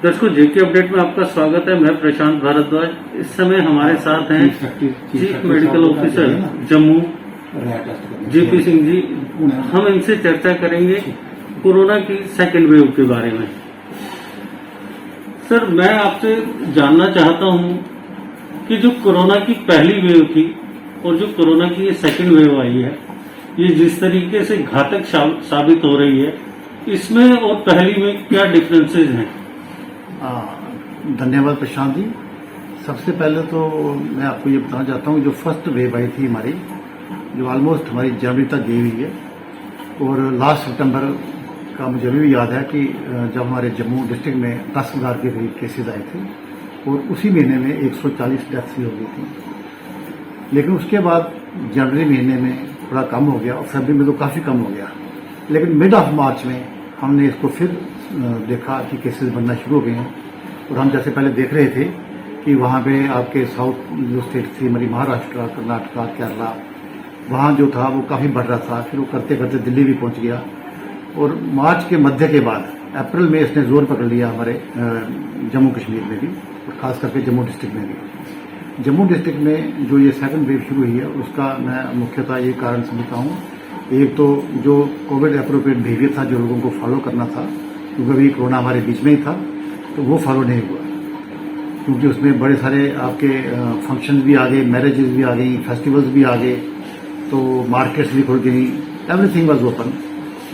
दर्शकों, जेके अपडेट में आपका स्वागत है। मैं प्रशांत भारद्वाज। इस समय हमारे साथ हैं chief medical officer Jammu JP Singh ji. हम इनसे चर्चा करेंगे कोरोना की सेकेंड वेव के बारे में। सर, मैं आपसे जानना चाहता हूं कि जो कोरोना की पहली वेव थी और जो कोरोना की ये सेकेंड वेव आई है, ये जिस तरीके से घातक साबित हो रही है, इसमें और पहली में क्या डिफरेंसेस हैं? धन्यवाद प्रशांत जी। सबसे पहले तो मैं आपको ये बताना चाहता हूँ, जो फर्स्ट वेव आई थी हमारी, जो ऑलमोस्ट हमारी जनवरी तक गई हुई है, और लास्ट सितंबर का मुझे अभी भी याद है कि जब हमारे जम्मू डिस्ट्रिक्ट में 10,000 के करीब केसेज आए थे और उसी महीने में 140 डेथ्स भी हो गई थी। लेकिन उसके बाद जनवरी महीने में थोड़ा कम हो गया और फरवरी में तो काफ़ी कम हो गया। लेकिन मिड ऑफ मार्च में हमने इसको फिर देखा कि केसेस बनना शुरू हो गए हैं। और हम जैसे पहले देख रहे थे कि वहाँ पे आपके साउथ जो स्टेट थी हमारी, महाराष्ट्र, कर्नाटका, केरला, वहाँ जो था वो काफ़ी बढ़ रहा था। फिर वो करते करते दिल्ली भी पहुँच गया और मार्च के मध्य के बाद अप्रैल में इसने जोर पकड़ लिया हमारे जम्मू कश्मीर में भी, और खास करके जम्मू डिस्ट्रिक्ट में भी। जम्मू डिस्ट्रिक्ट में जो ये सेकंड वेव शुरू हुई है, उसका मैं मुख्यतः ये कारण समझता हूँ। एक तो जो कोविड अप्रोप्रिएट बिहेवियर था, जो लोगों को फॉलो करना था, क्योंकि अभी कोरोना हमारे बीच में ही था, तो वो फॉलो नहीं हुआ। क्योंकि उसमें बड़े सारे आपके फंक्शंस भी आ गए, मैरिजेस भी आ गई, फेस्टिवल्स भी आ गए, तो मार्केट्स भी खुल गई, एवरीथिंग वाज ओपन।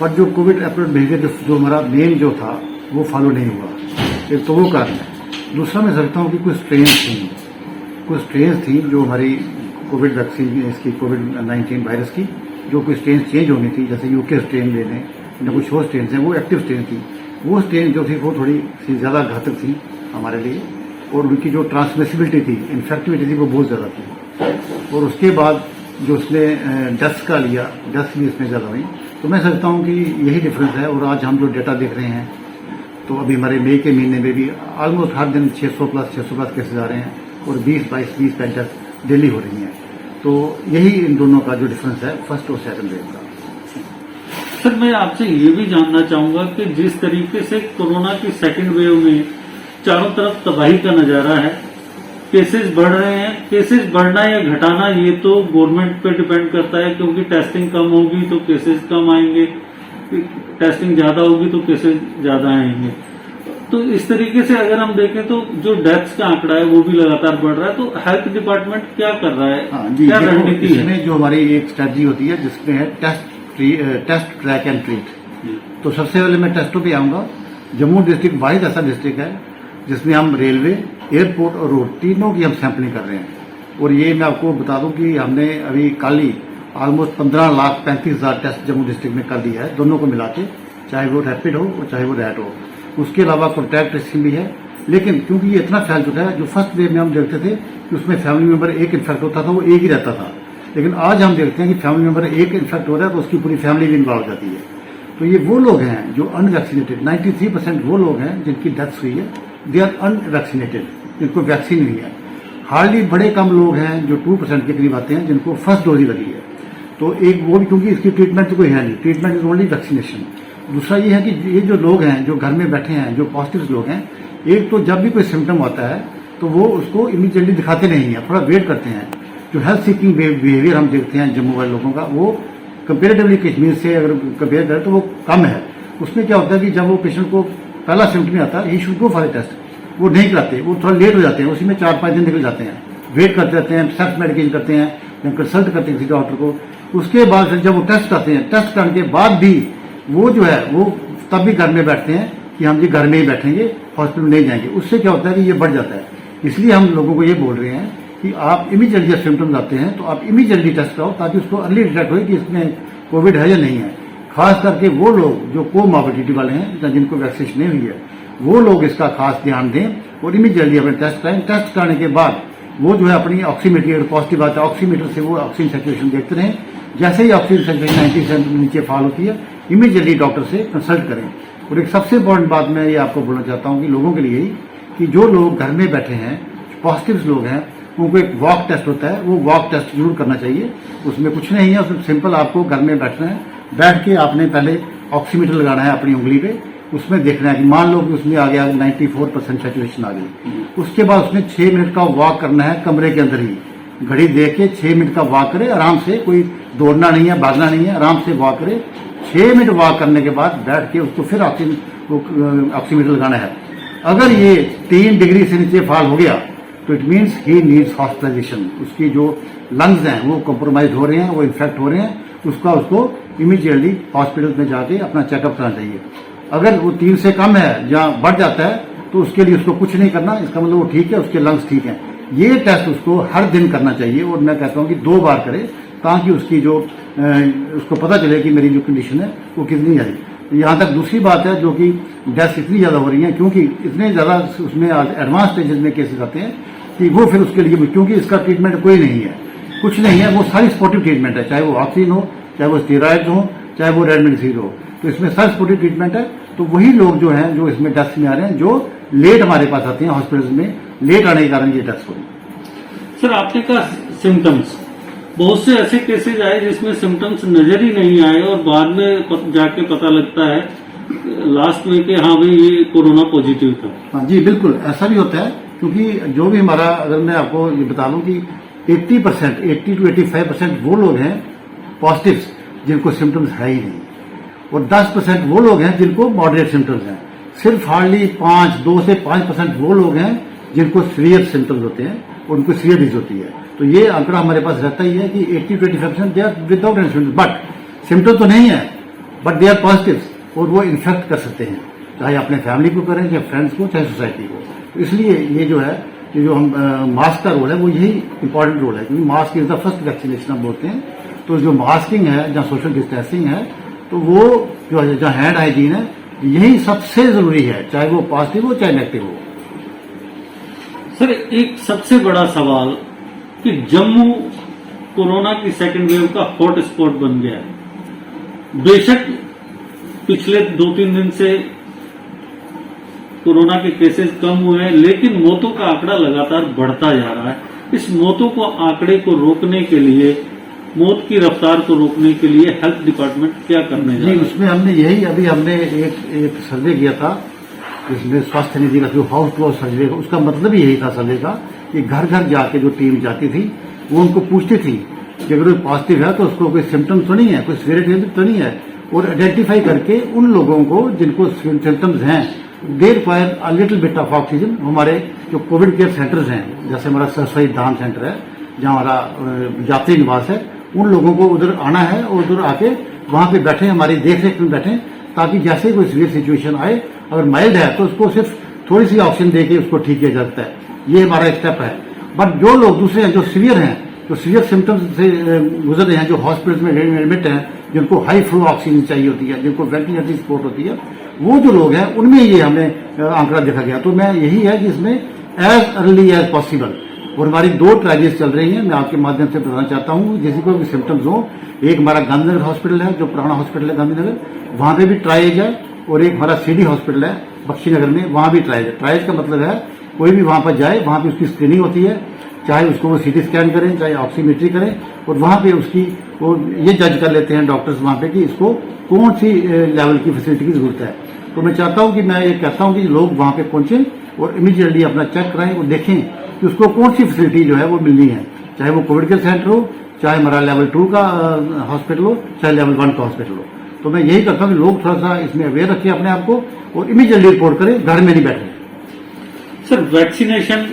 बट जो कोविड अप्रोप्रिएट बिहेवियर जो हमारा मेन जो था, वो फॉलो नहीं हुआ। एक तो वो कारण है। दूसरा मैं समझता हूँ कि कुछ स्ट्रेन थी जो हमारी कोविड वैक्सीन, इसकी कोविड-19 वायरस की जो कुछ स्ट्रेन चेंज होनी थी, जैसे यूके स्ट्रेन ले लें या कुछ और स्ट्रेन हैं, वो एक्टिव स्ट्रेन थी। वो स्ट्रेन जो थी वो थोड़ी सी ज़्यादा घातक थी हमारे लिए, और उनकी जो ट्रांसमिसिबिलिटी थी, इन्फेक्टिविटी थी, वो बहुत ज़्यादा थी। और उसके बाद जो उसने डेथ्स का लिया, डेथ्स भी इसमें ज़्यादा हुई। तो मैं समझता हूँ कि यही डिफरेंस है। और आज हम जो डेटा देख रहे हैं, तो अभी हमारे मई के महीने में भी ऑलमोस्ट हर दिन 600 प्लस केसेज आ रहे हैं और 20-22 डेथ डेली हो रही हैं। तो यही इन दोनों का जो डिफरेंस है, फर्स्ट और सेकंड वेव का। सर, मैं आपसे ये भी जानना चाहूंगा कि जिस तरीके से कोरोना की सेकेंड वेव में चारों तरफ तबाही का नजारा है, केसेस बढ़ रहे हैं। केसेस बढ़ना या घटाना ये तो गवर्नमेंट पे डिपेंड करता है, क्योंकि टेस्टिंग कम होगी तो केसेस कम आएंगे, टेस्टिंग ज्यादा होगी तो केसेस ज्यादा आएंगे। तो इस तरीके से अगर हम देखें तो जो डेथ्स का आंकड़ा है वो भी लगातार बढ़ रहा है। तो हेल्थ डिपार्टमेंट क्या कर रहा है? क्या रणनीति है? इसमें जो हमारी एक स्ट्रेटजी होती है, जिसमें है टेस्ट, ट्रैक एंड ट्रीट। तो सबसे पहले मैं टेस्टों पे आऊंगा। जम्मू डिस्ट्रिक्ट वाइड ऐसा डिस्ट्रिक्ट है जिसमें हम रेलवे, एयरपोर्ट और रोड तीनों की हम सैंपलिंग कर रहे हैं। और ये मैं आपको बता दूं कि हमने अभी कल ही ऑलमोस्ट 15,35,000 टेस्ट जम्मू डिस्ट्रिक्ट में कर दिया है, दोनों को मिला के, चाहे वो रैपिड हो और चाहे वो रैट हो। उसके अलावा कॉन्टैक्ट ट्रेसिंग भी है। लेकिन क्योंकि ये इतना फैल चुका है, जो फर्स्ट वेव में हम देखते थे कि उसमें फैमिली मेंबर एक इन्फेक्ट होता था, वो एक ही रहता था। लेकिन आज हम देखते हैं कि फैमिली मेंबर एक इन्फेक्ट हो रहा है तो उसकी पूरी फैमिली भी इन्वॉल्व हो जाती है। तो ये वो लोग हैं जो अनवैक्सीनेटेड, 93% वो लोग हैं जिनकी डेथ्स हुई है, दे आर अनवैक्सीनेटेड, जिनको वैक्सीन हुई है। हार्डली बड़े कम लोग हैं जो 2% के करीब आते हैं जिनको फर्स्ट डोज ही लगी है। तो एक वो भी, क्योंकि इसकी ट्रीटमेंट तो कोई है नहीं, ट्रीटमेंट इज ओनली वैक्सीनेशन। दूसरा ये है कि ये जो लोग हैं जो घर में बैठे हैं, जो पॉजिटिव लोग हैं, एक तो जब भी कोई सिम्टम आता है तो वो उसको इमीडिएटली दिखाते नहीं है, थोड़ा वेट करते हैं। जो हेल्थ सीकिंग बिहेवियर हम देखते हैं जम्मू वाले लोगों का, वो कंपेरेटिवली कश्मीर से अगर कंपेयर करें तो वो कम है। उसमें क्या होता है कि जब वो पेशेंट को पहला सिम्टम आता है, he should go for a test, वो नहीं कराते, वो थोड़ा लेट हो जाते हैं, उसी में 4-5 दिन निकल जाते हैं, वेट करते रहते हैं, सेल्फ मेडिकेशन करते हैं या कंसल्ट करते हैं किसी डॉक्टर को। उसके बाद फिर जब वो टेस्ट करते हैं, टेस्ट करने के बाद भी वो जो है वो तब भी घर में बैठते हैं कि हम जी घर में ही बैठेंगे, हॉस्पिटल नहीं जाएंगे। उससे क्या होता है कि ये बढ़ जाता है। इसलिए हम लोगों को ये बोल रहे हैं कि आप इमीडिएटली जब सिम्टम्स आते हैं तो आप इमीडिएटली टेस्ट कराओ, ताकि उसको अर्ली डिटेक्ट हो कि इसमें कोविड है या नहीं है। खास करके वो लोग जो कोमॉर्बिडिटी वाले हैं, जिनको वैक्सीनेशन नहीं हुई है, वो लोग इसका खास ध्यान दें और इमीडिएटली अपने टेस्ट कराएं। टेस्ट कराने के बाद वो जो है अपनी ऑक्सीमीटर, अगर पॉजिटिव आता है, ऑक्सीमीटर से वो ऑक्सीजन सैचुरेशन देखते रहें। जैसे ही ऑक्सीजन सैचुरेशन 90 से नीचे फॉल होती है, इमीडिएटली डॉक्टर से कंसल्ट करें। और एक सबसे इंपॉर्टेंट बात मैं ये आपको बोलना चाहता हूँ कि लोगों के लिए कि जो लोग घर में बैठे हैं, पॉजिटिव लोग हैं, उनको एक वॉक टेस्ट होता है, वो वॉक टेस्ट जरूर करना चाहिए। उसमें कुछ नहीं है, उसमें सिंपल आपको घर में बैठना है, बैठ के आपने पहले ऑक्सीमीटर लगाना है अपनी उंगली पे उसमें देखना है कि मान लो कि उसमें आ गया 94% सैचुरेशन आ गई, उसके बाद उसने 6 मिनट का वॉक करना है कमरे के अंदर ही, घड़ी देख के 6 मिनट का वॉक करे आराम से, कोई दौड़ना नहीं है, भागना नहीं है, आराम से वॉक करे। 6 मिनट वॉक करने के बाद बैठ के उसको फिर ऑक्सीमीटर लगाना है। अगर ये 3 डिग्री से नीचे फॉल हो गया तो it means he needs hospitalisation. उसकी जो लंग्स हैं वो कॉम्प्रोमाइज हो रहे हैं, वो इन्फेक्ट हो रहे हैं, उसको इमीडिएटली हॉस्पिटल में जाके अपना चेकअप कराना चाहिए। अगर वो 3 से कम है या बढ़ जाता है तो उसके लिए उसको कुछ नहीं करना, इसका मतलब वो ठीक है, उसके लंग्स ठीक हैं। ये टेस्ट उसको हर दिन करना चाहिए और मैं कहता हूँ कि 2 बार करे, ताकि उसकी जो उसको पता चले कि मेरी जो कंडीशन है वो कितनी है। यहाँ तक दूसरी बात है जो कि डेथ इतनी ज़्यादा हो रही है, क्योंकि इतने ज़्यादा उसमें एडवांस स्टेजेस में केसेस आते हैं कि वो फिर उसके लिए, क्योंकि इसका ट्रीटमेंट कोई नहीं है, कुछ नहीं है, वो सारी सपोर्टिव ट्रीटमेंट है, चाहे वो ऑक्सीजन हो, चाहे वो स्टेरॉइड हो, चाहे वो रेमडेसिविर हो, तो इसमें सारी सपोर्टिव ट्रीटमेंट है। तो वही लोग जो हैं जो इसमें डेथ में आ रहे हैं, जो लेट हमारे पास आते हैं हॉस्पिटल में, लेट आने के कारण ये डेथ हो रही है। सर आपने कहा सिम्टम्स, बहुत से ऐसे केसेज आए जिसमें सिम्टम्स नजर ही नहीं आए और बाद में जाके पता लगता है लास्ट में कि हाँ भाई ये कोरोना पॉजिटिव था। हाँ जी बिल्कुल ऐसा भी होता है, क्योंकि जो भी हमारा, अगर मैं आपको ये बता दूं कि 80% 80 to 85% वो लोग हैं पॉजिटिव जिनको सिम्टम्स है ही नहीं, और 10% वो लोग हैं जिनको मॉडरेट सिम्टम्स हैं। सिर्फ हार्डली 2 से 5% वो लोग हैं जिनको सीरियस सिम्टम्स होते हैं, उनको सीरियस डिजीज होती है। तो ये आंकड़ा हमारे पास रहता ही है कि 80 to 85% they are without any symptoms, but symptom तो नहीं है, बट दे आर पॉजिटिव, और वो इन्फेक्ट कर सकते हैं, चाहे अपने फैमिली को करें, चाहे फ्रेंड्स को, चाहे सोसाइटी को। तो इसलिए ये जो है, ये जो हम मास्क का रोल है वो यही इंपॉर्टेंट रोल है, क्योंकि mask is the first vaccination हम बोलते हैं। तो जो मास्किंग है, जहाँ सोशल डिस्टेंसिंग है, तो वो जो है, जहाँ हैंड हाइजीन है, यही सबसे जरूरी है, चाहे वो पॉजिटिव हो चाहे नेगेटिव हो। सर एक सबसे बड़ा सवाल कि जम्मू कोरोना की सेकेंड वेव का हॉट स्पॉट बन गया है। बेशक पिछले 2-3 दिन से कोरोना के केसेस कम हुए हैं, लेकिन मौतों का आंकड़ा लगातार बढ़ता जा रहा है। इस मौतों को आंकड़े को रोकने के लिए, मौत की रफ्तार को रोकने के लिए हेल्थ डिपार्टमेंट क्या करने जा रहा है? उसमें हमने यही, अभी हमने एक सर्वे किया था, इसमें स्वास्थ्य निधि का जो हाउस टू हाउस सर्वे, उसका मतलब ही यही था सर्वे का, कि घर घर जाके जो टीम जाती थी वो उनको पूछती थी कि अगर कोई पॉजिटिव है तो उसको कोई सिम्टम्स तो नहीं है, कोई सीवियरिटी तो नहीं है, और आइडेंटिफाई करके उन लोगों को जिनको सिम्टम्स हैं, they require a little bit of oxygen. हमारे जो कोविड केयर सेंटर्स हैं, जैसे हमारा सरसई दान सेंटर है, जहाँ हमारा यात्री निवास है, उन लोगों को उधर आना है और उधर आके वहां पे बैठे, हमारी देख रेख में बैठे, ताकि जैसे कोई सीवियर सिचुएशन आए, अगर माइल्ड है तो उसको सिर्फ थोड़ी सी ऑक्सीजन देके उसको ठीक किया जा सकता है। ये हमारा एक स्टेप है। बट जो लोग दूसरे हैं, जो सीवियर हैं, जो सीवियर सिम्टम्स से गुजर रहे हैं, जो हॉस्पिटल में एडमिट हैं, जिनको हाई फ्लो ऑक्सीजन चाहिए होती है, जिनको वेंटिलेटर सपोर्ट होती है, वो जो लोग हैं उनमें ये हमें आंकड़ा देखा गया। तो मैं यही है कि इसमें एज अर्ली एज पॉसिबल, और हमारी 2 ट्रायल्स चल रही हैं, मैं आपके माध्यम से बताना चाहता हूँ, जैसे कोई भी सिम्टम्स हो। एक हमारा गांधीनगर हॉस्पिटल है, जो पुराना हॉस्पिटल है गांधीनगर, वहां पे भी ट्रायल है, और एक हमारा सीडी हॉस्पिटल है बख्शीनगर में, वहां भी ट्रायल है। ट्रायल का मतलब है कोई भी वहां पर जाए, वहां पे उसकी स्क्रीनिंग होती है, चाहे उसको वो सीटी स्कैन करें, चाहे ऑक्सीमेट्री करें, और वहां पे उसकी वो ये जज कर लेते हैं डॉक्टर्स वहां पे कि इसको कौन सी लेवल की फैसिलिटी की जरूरत है। तो मैं चाहता हूं कि मैं ये कहता हूं कि लोग वहां पे पहुंचे और इमीडिएटली अपना चेक कराएं और देखें कि उसको कौन सी फैसिलिटी जो है वो मिलनी है, चाहे वो कोविड केयर सेंटर हो, चाहे हमारा लेवल 2 का हॉस्पिटल हो, चाहे लेवल 1 का हॉस्पिटल हो। तो मैं यही करता हूं कि लोग थोड़ा सा इसमें अवेयर रखें अपने आप को, और इमीडिएटली रिपोर्ट करें, घर में नहीं बैठे। सर वैक्सीनेशन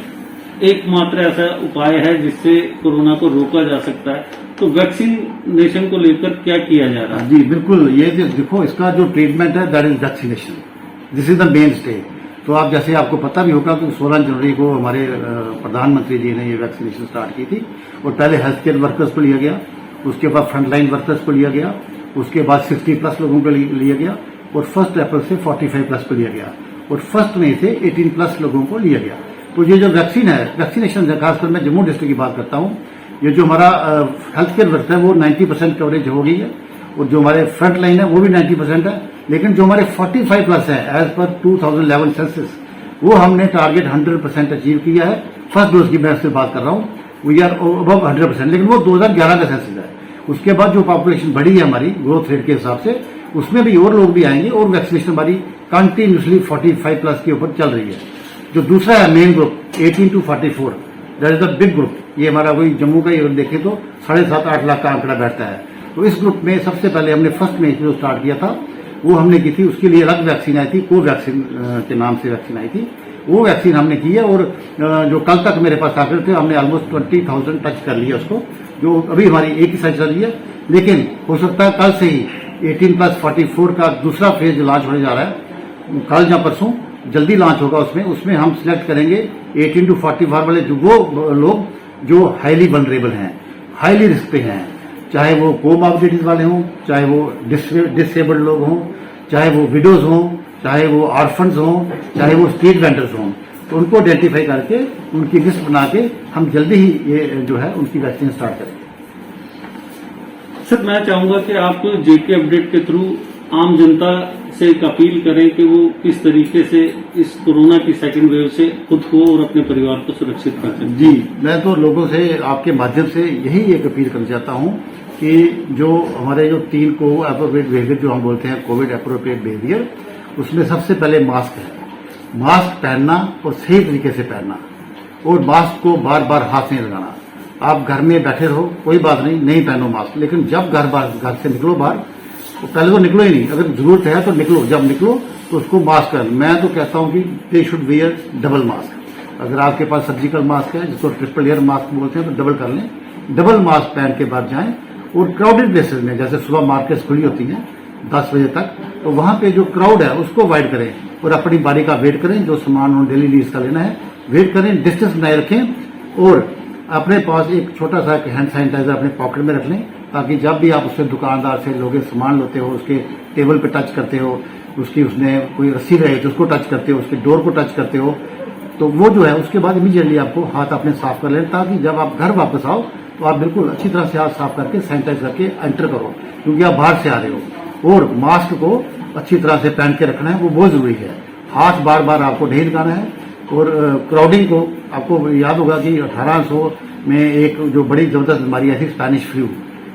एकमात्र ऐसा उपाय है जिससे कोरोना को रोका जा सकता है, तो वैक्सीनेशन को लेकर क्या किया जा रहा है? जी बिल्कुल, ये देखो, इसका जो ट्रीटमेंट है that is vaccination, this is the main stay. तो आप जैसे आपको पता भी होगा कि 16 जनवरी को हमारे प्रधानमंत्री जी ने ये वैक्सीनेशन स्टार्ट की थी, और पहले हेल्थ केयर वर्कर्स को लिया गया, उसके बाद फ्रंटलाइन वर्कर्स को लिया गया, उसके बाद 60+ लोगों को लिया गया, और 1 अप्रैल से 45+ को लिया गया, और 1 मई से 18+ लोगों को लिया गया। तो ये जो वैक्सीन है, वैक्सीनेशन है, खासकर मैं जम्मू डिस्ट्रिक्ट की बात करता हूँ, ये जो हमारा हेल्थ केयर वर्क है वो 90% कवरेज हो गई है, और जो हमारे फ्रंट लाइन है वो भी 90% है। लेकिन जो हमारे 45+ है, एज पर 2011 सेंसस, वो हमने टारगेट 100% अचीव किया है। फर्स्ट डोज की मैं से बात कर रहा हूँ, वी आर अबव 100%, लेकिन वो 2011 का सेंसस है। उसके बाद जो पॉपुलेशन बढ़ी है हमारी ग्रोथ रेट के हिसाब से, उसमें भी और लोग भी आएंगे और वैक्सीनेशन हमारी कंटिन्यूसली 45 प्लस के ऊपर चल रही है। जो दूसरा है main group 18 to 44, that is the big group. ये हमारा कोई जम्मू का ही देखें तो 7.5-8 लाख का आंकड़ा बैठता है। तो इस ग्रुप में सबसे पहले हमने फर्स्ट में जो स्टार्ट किया था वो हमने की थी, उसके लिए अलग वैक्सीन आई थी, कोवैक्सीन के नाम से वैक्सीन आई थी। वो वैक्सीन हमने की है और जो कल तक मेरे पास आंकड़े थे हमने ऑलमोस्ट 20,000 टच कर लिया उसको, जो अभी हमारी एक ही साइड चल रही है। लेकिन हो सकता है कल से ही 18+44 का दूसरा फेज लॉन्च होने जा रहा है, कल या परसों जल्दी लॉन्च होगा। उसमें हम सिलेक्ट करेंगे 18 to 44 वाले जो वो लोग जो हाईली वनरेबल हैं, हाईली रिस्क पे हैं, चाहे वो कोमॉर्बिडिटीज वाले हों, चाहे वो डिसेबल्ड लोग हों, चाहे वो विडोज हों, चाहे वो ऑर्फन्स हों, चाहे वो स्ट्रीट वेंडर्स हों। तो उनको आइडेंटिफाई करके उनकी लिस्ट बना के हम जल्दी ही ये जो है उनकी वैक्सीन स्टार्ट करेंगे। सर मैं चाहूंगा कि आप जेके अपडेट के थ्रू आम जनता से एक अपील करें कि वो किस तरीके से इस कोरोना की सेकेंड वेव से खुद को और अपने परिवार को सुरक्षित कर सकें। जी, मैं तो लोगों से आपके माध्यम से यही एक अपील करना चाहता हूं कि जो हमारे जो 3 को एप्रोप्रिएट बिहेवियर जो हम बोलते हैं कोविड एप्रोप्रिएट बिहेवियर, उसमें सबसे पहले मास्क है। मास्क पहनना और सही तरीके से पहनना, और मास्क को बार बार हाथ नहीं लगाना। आप घर में बैठे रहो कोई बात नहीं पहनो मास्क, लेकिन जब घर से निकलो बाहर तो पहले तो निकलो ही नहीं, अगर जरूरत है तो निकलो, जब निकलो तो उसको मास्क कर। मैं तो कहता हूं कि they should wear double mask. अगर आपके पास सर्जिकल मास्क है जिसको ट्रिपल लेयर मास्क बोलते हैं तो डबल कर लें, डबल मास्क पहन के बाद जाएं। और क्राउडेड प्लेसेस में जैसे सुबह मार्केट्स खुली होती हैं 10 बजे तक, तो वहां पे जो क्राउड है उसको अवॉइड करें और अपनी बारी का वेट करें। जो सामान डेली नीड्स का लेना है वेट करें, डिस्टेंस बनाए रखें और अपने पास एक छोटा सा हैंड सैनिटाइजर अपने पॉकेट में रख लें, ताकि जब भी आप उससे दुकानदार से लोगे सामान लेते हो, उसके टेबल पे टच करते हो, उसने कोई रस्सी रहे तो उसको टच करते हो, उसके डोर को टच करते हो, तो वो जो है उसके बाद इमीडिएटली आपको हाथ अपने साफ कर लें, ताकि जब आप घर वापस आओ तो आप बिल्कुल अच्छी तरह से हाथ साफ करके सैनिटाइज करके एंटर करो, क्योंकि आप बाहर से आ रहे हो। और मास्क को अच्छी तरह से पहन के रखना है, वो बहुत जरूरी है। हाथ बार बार आपको नहीं लगाना है। और क्राउडिंग को आपको याद होगा कि 1800 में एक जो बड़ी जबरदस्त बीमारी आई थी स्पेनिश फ्लू,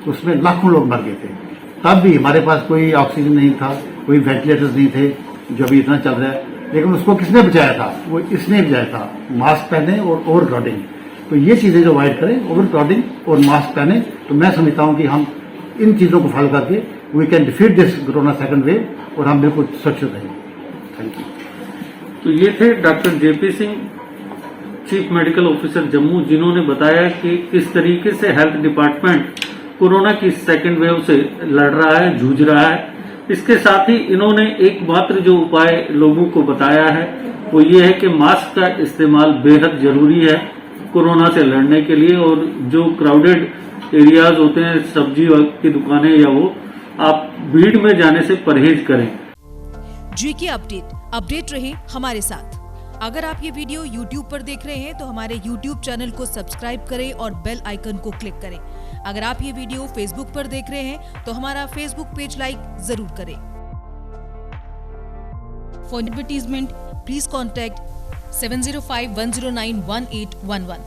उसमें लाखों लोग मर गए थे। तब भी हमारे पास कोई ऑक्सीजन नहीं था, कोई वेंटिलेटर्स नहीं थे, जो अभी इतना चल रहा है, लेकिन उसको किसने बचाया था? वो इसने बचाया था, मास्क पहने और ओवर क्राउडिंग। तो ये चीजें जो अवॉइड करें, ओवर क्राउडिंग और मास्क पहने, तो मैं समझता हूं कि हम इन चीजों को फॉलो करके we can defeat this corona second wave और हम बिल्कुल सुरक्षित रहेंगे। Thank you. तो ये थे doctor JP Singh, chief medical officer Jammu, जिन्होंने बताया कि किस तरीके से हेल्थ डिपार्टमेंट कोरोना की सेकेंड वेव से लड़ रहा है, जूझ रहा है। इसके साथ ही इन्होंने एकमात्र जो उपाय लोगों को बताया है वो ये है कि मास्क का इस्तेमाल बेहद जरूरी है कोरोना से लड़ने के लिए। और जो क्राउडेड एरियाज होते हैं, सब्जी की दुकानें या वो, आप भीड़ में जाने से परहेज करें। जीके अपडेट रहे हमारे साथ। अगर आप ये वीडियो YouTube पर देख रहे हैं तो हमारे YouTube चैनल को सब्सक्राइब करें और बेल आइकन को क्लिक करें। अगर आप ये वीडियो Facebook पर देख रहे हैं तो हमारा Facebook पेज लाइक जरूर करें। For advertisement please contact 7051091811।